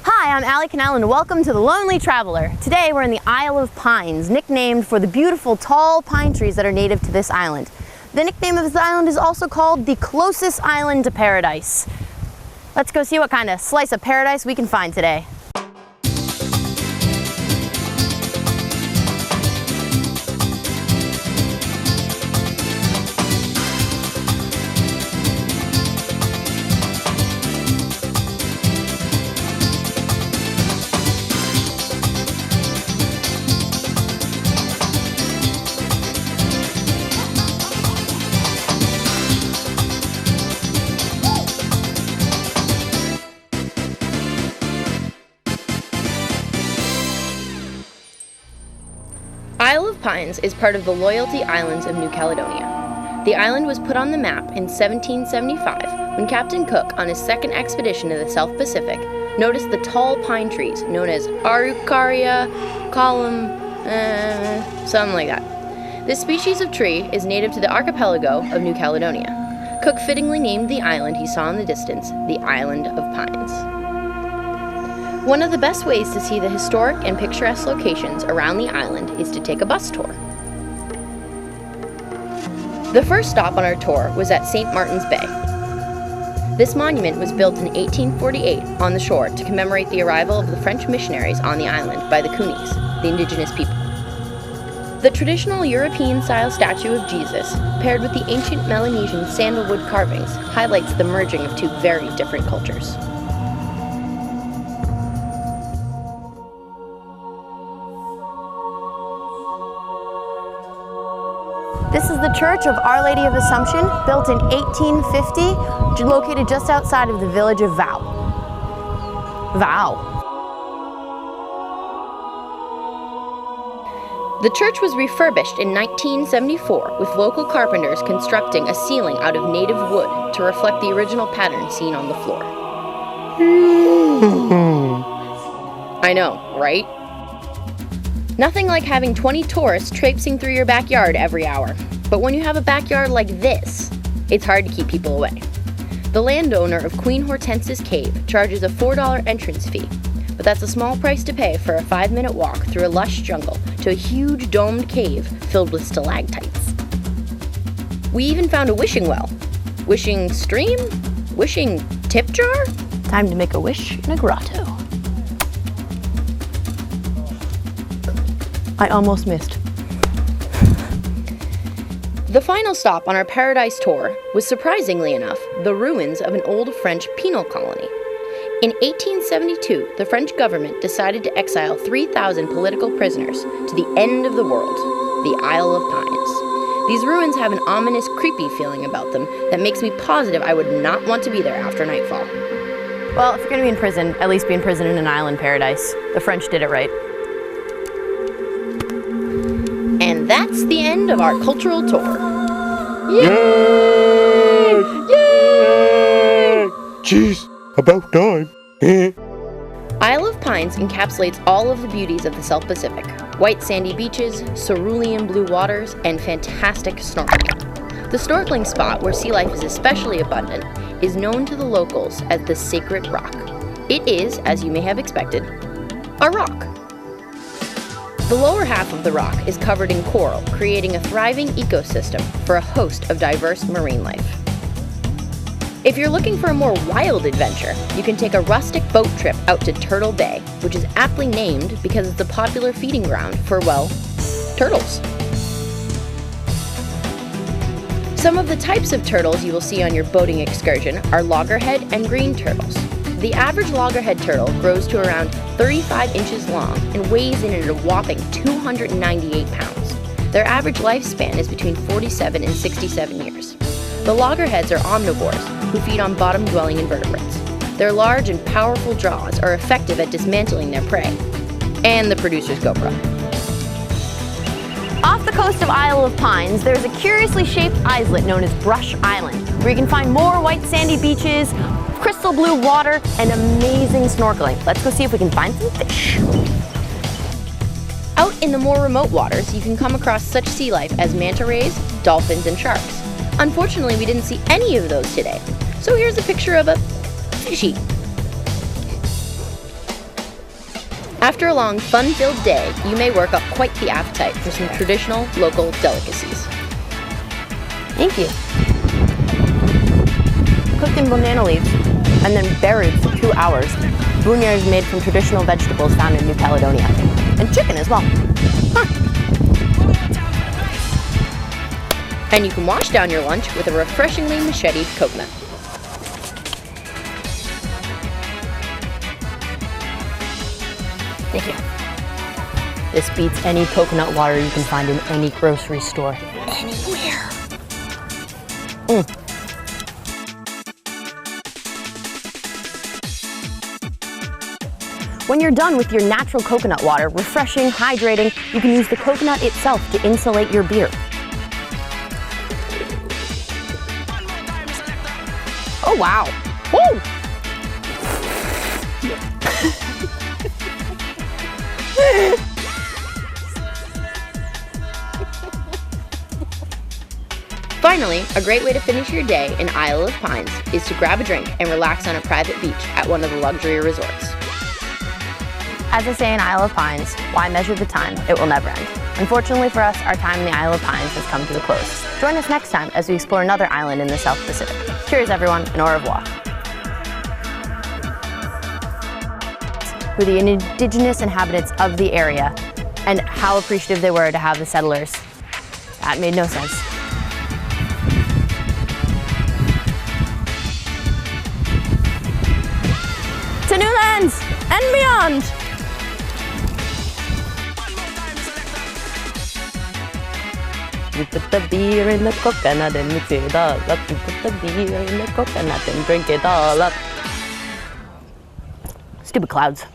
Hi, I'm Allie Connell and welcome to The Lonely Traveler. Today we're in the Isle of Pines, nicknamed for the beautiful tall pine trees that are native to this island. The nickname of this island is also called the closest island to paradise. Let's go see what kind of slice of paradise we can find today. Isle of Pines is part of the Loyalty Islands of New Caledonia. The island was put on the map in 1775 when Captain Cook, on his second expedition to the South Pacific, noticed the tall pine trees known as Araucaria column, something like that. This species of tree is native to the archipelago of New Caledonia. Cook fittingly named the island he saw in the distance the Island of Pines. One of the best ways to see the historic and picturesque locations around the island is to take a bus tour. The first stop on our tour was at St. Martin's Bay. This monument was built in 1848 on the shore to commemorate the arrival of the French missionaries on the island by the Kunis, the indigenous people. The traditional European-style statue of Jesus, paired with the ancient Melanesian sandalwood carvings, highlights the merging of two very different cultures. This is the Church of Our Lady of Assumption, built in 1850, located just outside of the village of Vow. The church was refurbished in 1974, with local carpenters constructing a ceiling out of native wood to reflect the original pattern seen on the floor. I know, right? Nothing like having 20 tourists traipsing through your backyard every hour. But when you have a backyard like this, it's hard to keep people away. The landowner of Queen Hortense's cave charges a $4 entrance fee, but that's a small price to pay for a 5-minute walk through a lush jungle to a huge domed cave filled with stalactites. We even found a wishing well. Wishing stream? Wishing tip jar? Time to make a wish in a grotto. I almost missed. The final stop on our paradise tour was, surprisingly enough, the ruins of an old French penal colony. In 1872, the French government decided to exile 3,000 political prisoners to the end of the world, the Isle of Pines. These ruins have an ominous, creepy feeling about them that makes me positive I would not want to be there after nightfall. Well, if you're going to be in prison, at least be in prison in an island paradise. The French did it right. And that's the end of our cultural tour. Yay! Yay! Jeez, about time. Isle of Pines encapsulates all of the beauties of the South Pacific. White sandy beaches, cerulean blue waters, and fantastic snorkeling. The snorkeling spot, where sea life is especially abundant, is known to the locals as the Sacred Rock. It is, as you may have expected, a rock. The lower half of the rock is covered in coral, creating a thriving ecosystem for a host of diverse marine life. If you're looking for a more wild adventure, you can take a rustic boat trip out to Turtle Bay, which is aptly named because it's a popular feeding ground for, well, turtles. Some of the types of turtles you will see on your boating excursion are loggerhead and green turtles. The average loggerhead turtle grows to around 35 inches long and weighs in at a whopping 298 pounds. Their average lifespan is between 47 and 67 years. The loggerheads are omnivores who feed on bottom-dwelling invertebrates. Their large and powerful jaws are effective at dismantling their prey. And the producer's GoPro. Off the coast of Isle of Pines, there's a curiously shaped islet known as Brush Island, where you can find more white sandy beaches, crystal blue water, and amazing snorkeling. Let's go see if we can find some fish. Out in the more remote waters, you can come across such sea life as manta rays, dolphins, and sharks. Unfortunately, we didn't see any of those today. So here's a picture of a fishy. After a long, fun-filled day, you may work up quite the appetite for some traditional local delicacies. Thank you. Cooked in banana leaves and then buried for 2 hours, bougnere is made from traditional vegetables found in New Caledonia. And chicken as well. Huh. And you can wash down your lunch with a refreshingly macheted coconut. Thank you. This beats any coconut water you can find in any grocery store. Anywhere. When you're done with your natural coconut water, refreshing, hydrating, you can use the coconut itself to insulate your beer. Oh wow! Woo! Finally, a great way to finish your day in Isle of Pines is to grab a drink and relax on a private beach at one of the luxury resorts. As I say in Isle of Pines, why measure the time? It will never end. Unfortunately for us, our time in the Isle of Pines has come to a close. Join us next time as we explore another island in the South Pacific. Cheers everyone, and au revoir. Who the indigenous inhabitants of the area and how appreciative they were to have the settlers. That made no sense. To new lands and beyond! You put the beer in the coconut and mix it all up. You put the beer in the coconut and drink it all up. Stupid clouds.